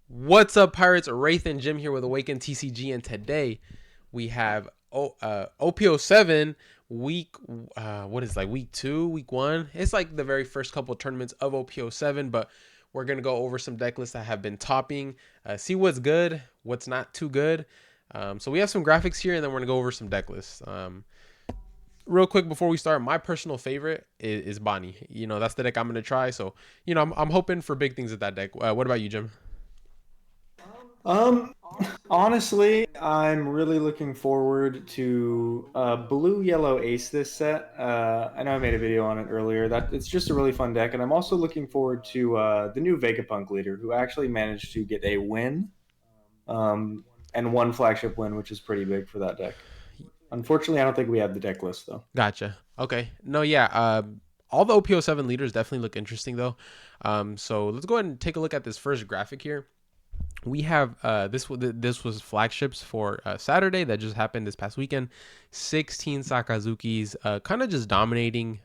What's up, Pirates? Wraith and Jim here with Awaken TCG, and today we have OP07 week. What is it, like week 2, week 1? It's like the very first couple of tournaments of OP07, but we're gonna go over some deck lists that have been topping, see what's good, what's not too good. So we have some graphics here, and then we're gonna go over some deck lists. Real quick before we start, my personal favorite is Bonney. That's the deck I'm gonna try. So I'm hoping for big things at that deck. What about you, Jim? Um, Honestly, I'm really looking forward to Blue Yellow Ace this set. I know I made a video on it earlier. That it's just a really fun deck, and I'm also looking forward to the new Vegapunk leader, who actually managed to get a win, um, and one flagship win, which is pretty big for that deck. Unfortunately, I don't think we have the deck list though. Gotcha. Okay. No, yeah. All the OP07 leaders definitely look interesting though. So let's go ahead and take a look at this first graphic here. We have this was flagships for Saturday that just happened this past weekend. 16 Sakazukis, kind of just dominating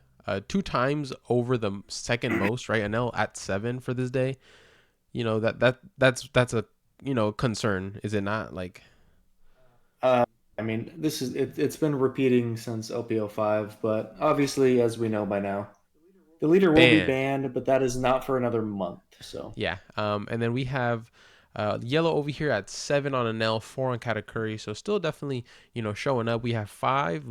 two times over the second most, right? Enel at 7 for this day. That's a concern, is it not? Like Uh, I mean, it's been repeating since OP05, but obviously, as we know by now, the leader will be ban. banned, but that is not for another month. So. Yeah. And then we have yellow over here at 7 on Enel, 4 on Katakuri. So still definitely, showing up. We have 5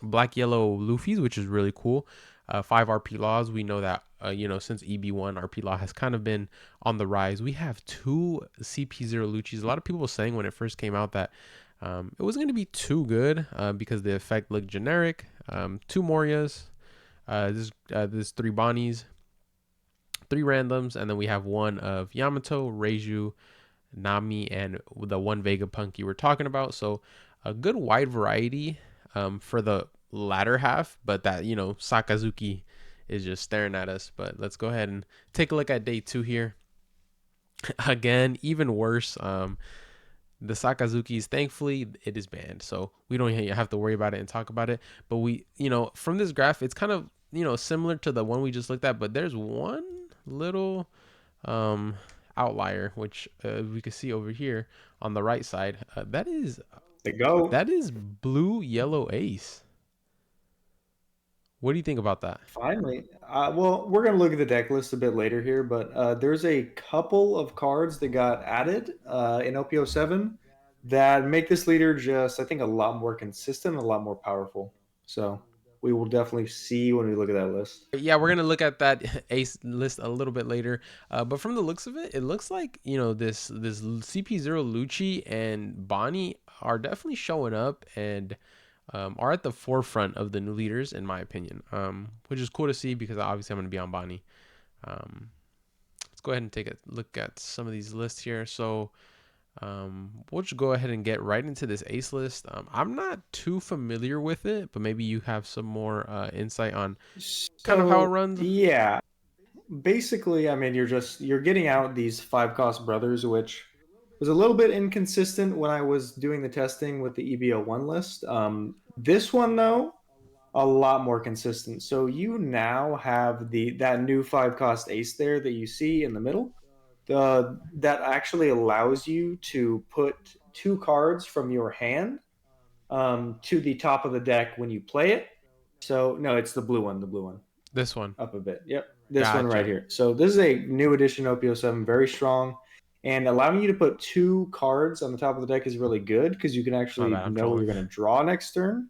black yellow Luffy's, which is really cool. 5 RP laws. We know that, since EB1, RP law has kind of been on the rise. We have 2 CP0 Lucci's. A lot of people were saying when it first came out that it wasn't going to be too good because the effect looked generic. 2 Morias. This 3 Bonnies, 3 randoms, and then we have 1 of Yamato, Reiju, Nami, and the 1 Vegapunk you were talking about. So a good wide variety for the latter half, but that, Sakazuki is just staring at us. But let's go ahead and take a look at day 2 here. Again, even worse. The Sakazukis, thankfully, it is banned, so we don't have to worry about it and talk about it. But from this graph, it's kind of, similar to the one we just looked at, but there's one little um, outlier, which we can see over here on the right side. That is The GOAT. blue yellow ace. What do you think about that? Finally. Well, we're going to look at the deck list a bit later here, but there's a couple of cards that got added in OP07 that make this leader just, I think, a lot more consistent, a lot more powerful. So we will definitely see when we look at that list. Yeah, we're gonna look at that ace list a little bit later. But from the looks of it, it looks like this CP0 Lucci and Bonney are definitely showing up and are at the forefront of the new leaders, in my opinion. Which is cool to see because obviously I'm gonna be on Bonney. Let's go ahead and take a look at some of these lists here. So we'll just go ahead and get right into this ace list. I'm not too familiar with it, but maybe you have some more insight on kind of how it So, runs. yeah, basically, I mean, you're getting out these five cost brothers, which was a little bit inconsistent when I was doing the testing with the EBO1 list. This one though, a lot more consistent. So you now have that new five cost ace there that you see in the middle. That actually allows you to put two cards from your hand to the top of the deck when you play it. So no, it's the blue one, This one. up a bit. Yep, this one right Gotcha. here. So this is a new edition OP07, very strong, and allowing you to put two cards on the top of the deck is really good because you can My actually bad. I'm know what trolling. you're going to draw next turn.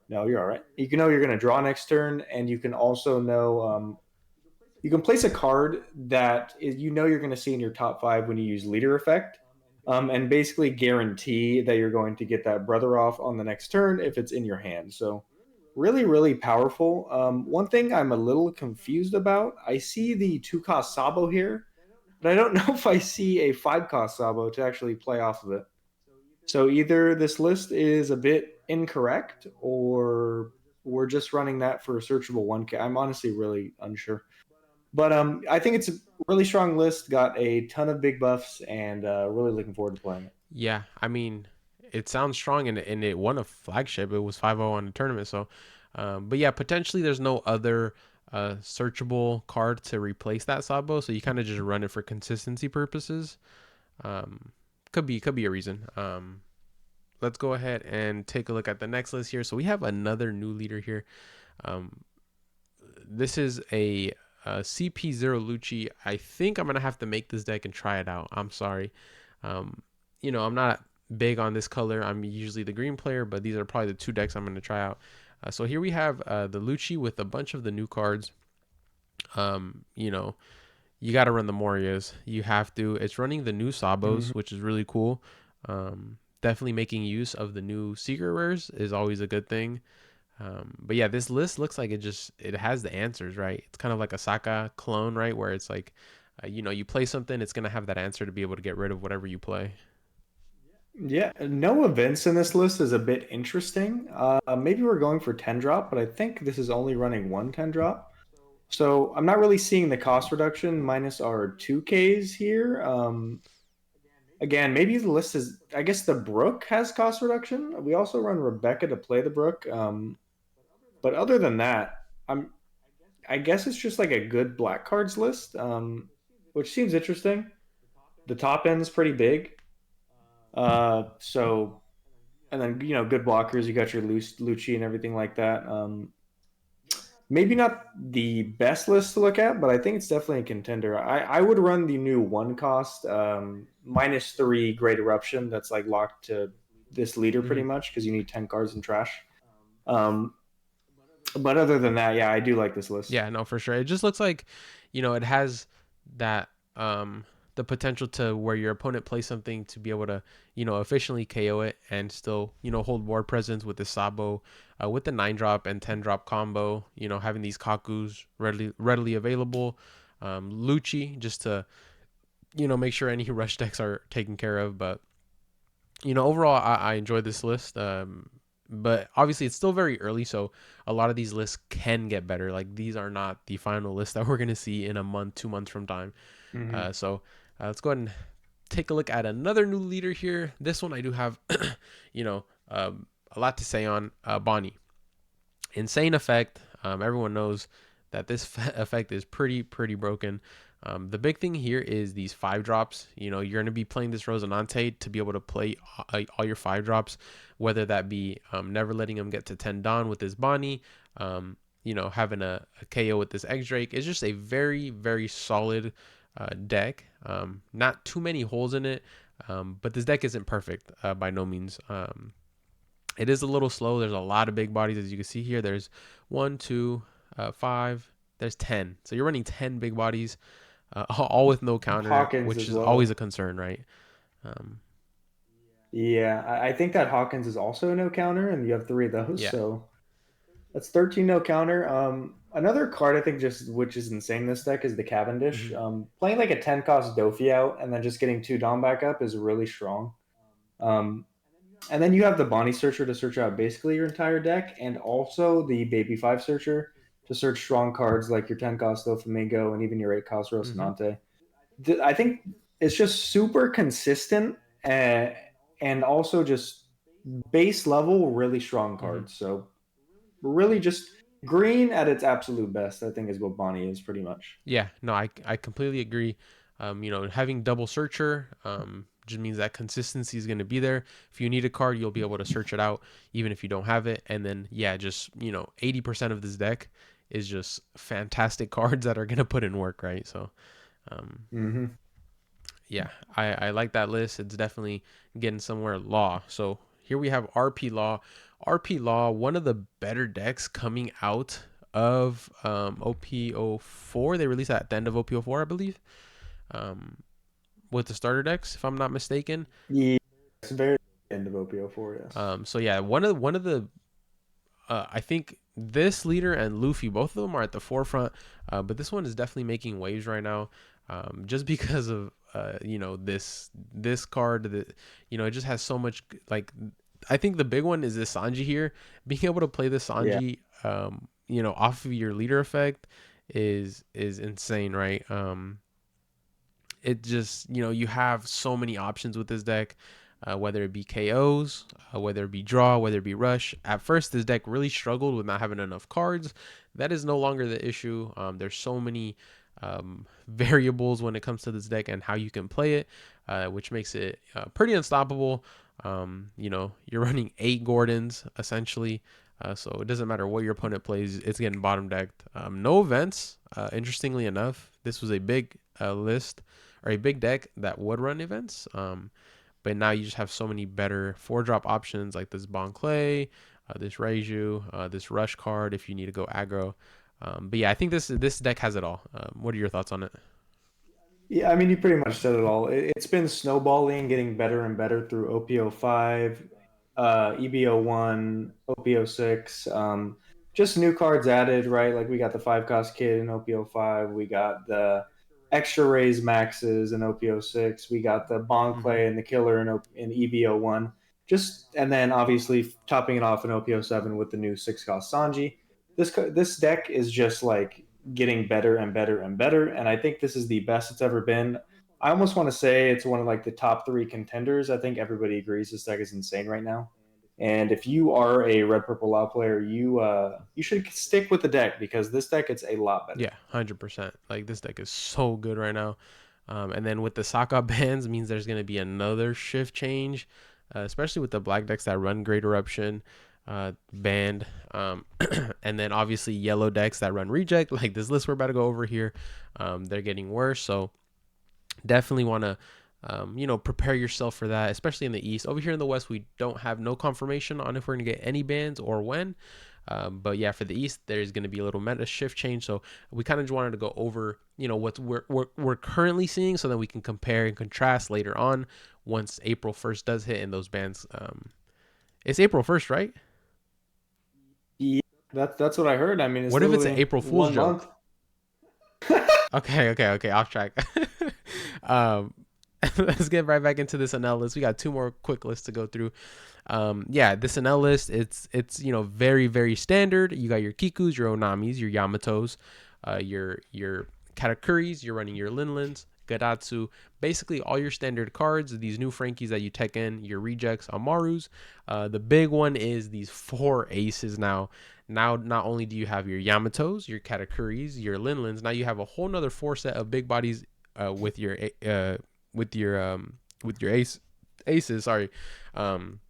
No, you're all right. You can know you're going to draw next turn, and you can also know you can place a card that you know you're going to see in your top five when you use leader effect, and basically guarantee that you're going to get that brother off on the next turn if it's in your hand. So really, really powerful. One thing I'm a little confused about, I see the two cost Sabo here, but I don't know if I see a five cost Sabo to actually play off of it. So either this list is a bit incorrect or we're just running that for a searchable 1K. I'm honestly really unsure. But I think it's a really strong list, got a ton of big buffs, and really looking forward to playing it. Yeah, I mean, it sounds strong, and it won a flagship. It was 5-0 on the tournament. So, but yeah, potentially there's no other a searchable card to replace that Sabo, so you kind of just run it for consistency purposes. Um, could be a reason. Let's go ahead and take a look at the next list here. So we have another new leader here. Um, this is a CP0 Lucci. I think I'm gonna have to make this deck and try it out. I'm sorry. Um, I'm not big on this color. I'm usually the green player, but these are probably the two decks I'm gonna try out. So here we have the Lucci with a bunch of the new cards. Um, you know, you got to run the Morias. You have to. It's running the new Mhm. Sabos, which is really cool. Definitely making use of the new secret rares is always a good thing. But yeah, this list looks like it has the answers, right? It's kind of like a Saka clone, right? Where it's like, you play something, it's gonna have that answer to be able to get rid of whatever you play. Yeah, no events in this list is a bit interesting. Maybe we're going for 10 drop, but I think this is only running one 10 drop. So I'm not really seeing the cost reduction minus our 2Ks here. Again, maybe the list is, I guess the Brook has cost reduction. We also run Rebecca to play the Brook. But other than that, I guess it's just like a good black cards list, which seems interesting. The top end is pretty big. So and then good blockers. You got your Lucci and everything like that. Maybe not the best list to look at, but I think it's definitely a contender. I would run the new one cost -3 Great Eruption that's like locked to this leader pretty Hmm. much because you need 10 cards in trash. Um, but other than that, yeah, I do like this list. Yeah, no, for sure. It just looks like, it has that the potential to where your opponent plays something to be able to, efficiently KO it and still, hold board presence with the Sabo, with the 9 drop and 10 drop combo, having these Kakus readily available. Lucci just to, make sure any rush decks are taken care of. But overall, I enjoy this list. But obviously, it's still very early, so a lot of these lists can get better. Like these are not the final list that we're gonna see in a month, 2 months from time. Hmm. So let's go ahead and take a look at another new leader here. This one I do have, you know, a lot to say on. Bonney, insane effect. Everyone knows that this effect is pretty broken. The big thing here is these 5 drops. You're going to be playing this Rosinante to be able to play all your 5 drops, whether that be never letting them get to 10 Dawn with this Bonnie, having a KO with this X Drake. It's just a very solid deck. Not too many holes in it, but this deck isn't perfect by no means. It is a little slow. There's a lot of big bodies, as you can see here. There's one, two, five. There's 10. So you're running 10 big bodies, all with no counter, Hawkins which as is always a well. concern, right? Um, Yeah, I think that Hawkins is also a no counter, and you have three of those, yeah. so that's 13 no counter. Another card I think just which is insane in this deck is the Cavendish. Hmm. Playing like a 10 cost Dofi out and then just getting two Dom back up is really strong. Um, and then you have the Bonnie Searcher to search out basically your entire deck, and also the Baby Five Searcher to search strong cards like your 10 cost Doflamingo and even your 8 cost Hmm. Rocinante. I think it's just super consistent and also just base level really strong Hmm. cards. So really just green at its absolute best, I think is what Bonnie is pretty much. Yeah. No, I completely agree. Having double searcher just means that consistency is going to be there. If you need a card, you'll be able to search it out, even if you don't have it. And then, yeah, just 80% of this deck is just fantastic cards that are going to put in work, right? So, um, Hmm. yeah, I like that list. It's definitely getting somewhere. Law. So here we have RP Law. RP Law, one of the better decks coming out of OP04. They released that at the end of OP04, I believe, um, with the starter decks, if I'm not mistaken. Yeah, it's very end of OP04, yes. So yeah, one of the I think this leader and Luffy, both of them are at the forefront, but this one is definitely making waves right now, just because of this card that it just has so much like. I think the big one is this Sanji here. Being able to play this Yeah. Sanji, off of your leader effect is insane, right? It just you have so many options with this deck. whether it be KOs, whether it be draw, whether it be rush. At first, this deck really struggled with not having enough cards. That is no longer the issue. There's so many variables when it comes to this deck and how you can play it, which makes it pretty unstoppable. You're running 8 Gordons essentially. So it doesn't matter what your opponent plays, it's getting bottom decked. No events. Interestingly enough, this was a big list or a big deck that would run events. But now you just have so many better 4-drop options like this Bon Clay, this Reiju, this Rush card if you need to go aggro. But yeah, I think this deck has it all. What are your thoughts on it? Yeah, I mean, you pretty much said it all. It's been snowballing, getting better and better through OP05, EB01, OP06. Just new cards added, right? Like we got the 5 cost kid in OP05. We got the extra raise maxes in OP06. We got the Bon Mm-hmm. Clay and the killer in EB01. Just and then obviously topping it off in OP07 with the new 6 cost Sanji. This deck is just like getting better and better and better. And I think this is the best it's ever been. I almost want to say it's one of like the top 3 contenders. I think everybody agrees this deck is insane right now. And if you are a red purple law player, you should stick with the deck because this deck gets a lot better. Yeah, 100%. Like this deck is so good right now. And then with the Sokka bans means there's going to be another shift change, especially with the black decks that run Great Eruption banned. And then obviously yellow decks that run reject, like this list we're about to go over here. They're getting worse. So definitely want to prepare yourself for that, especially in the East. Over here in the West, we don't have no confirmation on if we're going to get any bans or when. But yeah, for the East, there's going to be a little meta shift change. So we kind of just wanted to go over, what we're currently seeing so that we can compare and contrast later on once April 1st does hit and those bans. It's April 1st, right? Yeah, that's what I heard. I mean, it's What if it's an literally April Fool's 1 month. joke? Okay, off track. um, let's get right back into this NL list. We got 2 more quick lists to go through. Yeah, this NL list, it's very very standard. You got your Kikus, your Onamis, your Yamatos, your Katakuris. You're running your Linlins, Gadatsu, basically all your standard cards. These new Frankies that you tech in, your rejects, Amarus. The big one is these 4 aces now. Now, not only do you have your Yamatos, your Katakuris, your Linlins, now you have a whole nother 4 set of big bodies with your with your with your aces. Sorry. Um,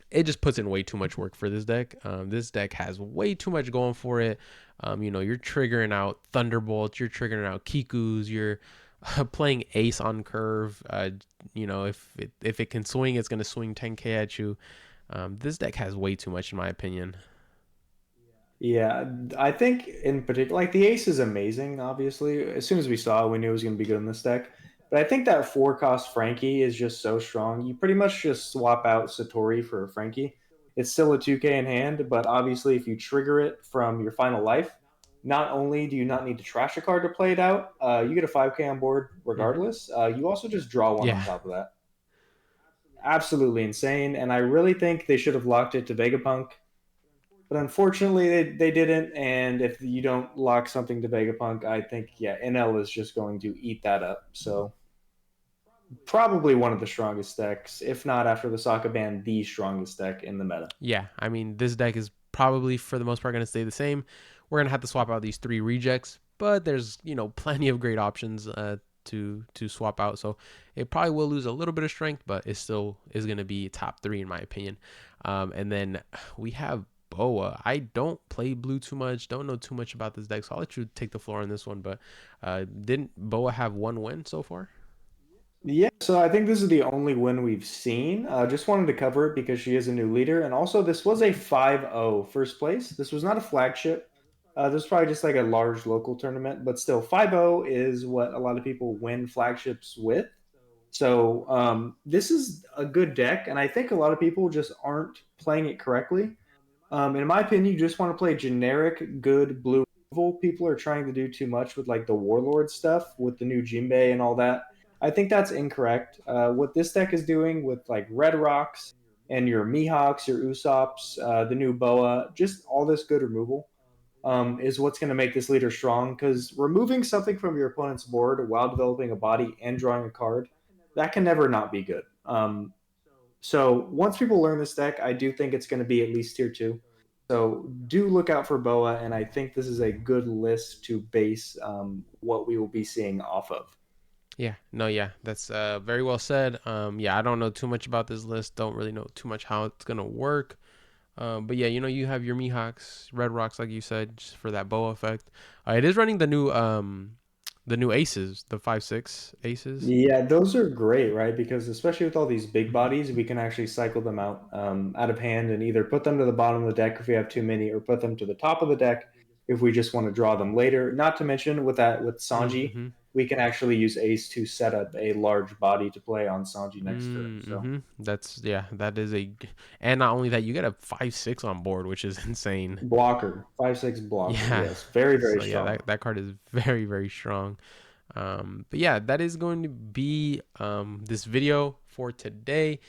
it just puts in way too much work for this deck. This deck has way too much going for it. You're triggering out Thunderbolts, you're triggering out Kikus, you're playing Ace on curve. If it can swing, it's gonna swing 10k at you. This deck has way too much, in my opinion. Yeah, I think in particular, like the ace is amazing. Obviously, as soon as we saw it, we knew it was going to be good in this deck. But I think that 4 cost Frankie is just so strong. You pretty much just swap out Satori for a Frankie. It's still a 2K in hand, but obviously, if you trigger it from your final life, not only do you not need to trash a card to play it out, you get a 5K on board Mm-hmm. regardless. You also just draw one on Yeah, top of that. Absolutely insane. And I really think they should have locked it to Vegapunk, but unfortunately, they didn't. And if you don't lock something to Vegapunk, I think, yeah, NL is just going to eat that up. So probably one of the strongest decks, if not after the Sokka ban, the strongest deck in the meta. yeah. I mean, this deck is probably for the most part gonna stay the same. We're gonna have to swap out these 3 rejects, but there's plenty of great options to swap out. So it probably will lose a little bit of strength, but it still is gonna be top 3 in my opinion. And then we have Boa. I don't play blue too much, don't know too much about this deck, so I'll let you take the floor on this one. But didn't Boa have 1 win so far? Yeah, so I think this is the only win we've seen. Just wanted to cover it because she is a new leader. And also, this was a 5-0 first place. This was not a flagship. This was probably just like a large local tournament, but still, 5-0 is what a lot of people win flagships with. So this is a good deck, and I think a lot of people just aren't playing it correctly. In my opinion, you just want to play generic, good blue removal. People are trying to do too much with like the Warlord stuff with the new Jinbei and all that. I think that's incorrect. What this deck is doing with like Red Rocks and your Mihawks, your Usops, the new Boa, just all this good removal is what's going to make this leader strong. Because removing something from your opponent's board while developing a body and drawing a card, that can never not be good. So once people learn this deck, I do think it's going to be at least tier two. So do look out for Boa, and I think this is a good list to base what we will be seeing off of. Yeah, no, yeah, that's very well said. Yeah, I don't know too much about this list. Don't really know too much how it's gonna work. But yeah, you have your Mihawks, Red Rocks, like you said, just for that bow effect. It is running the new aces, the 5/6 aces. Yeah, those are great, right? Because especially with all these big Hmm. bodies, we can actually cycle them out of hand and either put them to the bottom of the deck if we have too many, or put them to the top of the deck if we just want to draw them later. Not to mention with Sanji, Mm-hmm. we can actually use Ace to set up a large body to play on Sanji next turn. So Mm-hmm. That's yeah, that is and not only that, you get a 5/6 on board, which is insane. blocker, 5/6 blocker, Yeah. yes, very very So yeah, strong. that card is very very strong. But yeah, that is going to be this video for today.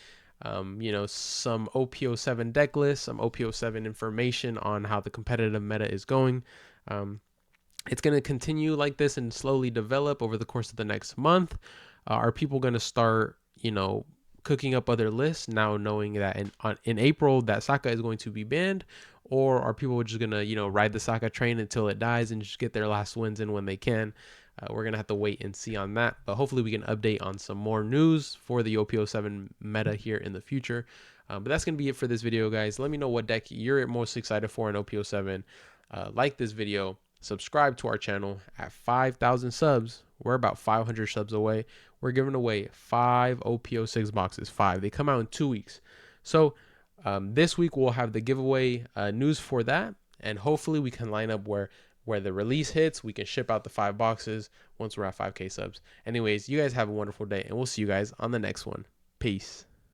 Some OP07 deck lists, some OP07 information on how the competitive meta is going. Um, it's going to continue like this and slowly develop over the course of the next month. Are people going to start, cooking up other lists now, knowing that in April that Sokka is going to be banned, or are people just gonna ride the Sokka train until it dies and just get their last wins in when they can? We're gonna have to wait and see on that, but hopefully we can update on some more news for the OP07 meta here in the future. But that's gonna be it for this video, guys. Let me know what deck you're most excited for in OP07. Like this video, subscribe to our channel. At 5,000 subs, we're about 500 subs away. We're giving away 5 OP06 boxes. 5. They come out in 2 weeks. So this week we'll have the giveaway news for that, and hopefully we can line up where the release hits. We can ship out the 5 boxes once we're at 5K subs. Anyways, you guys have a wonderful day, and we'll see you guys on the next one. Peace.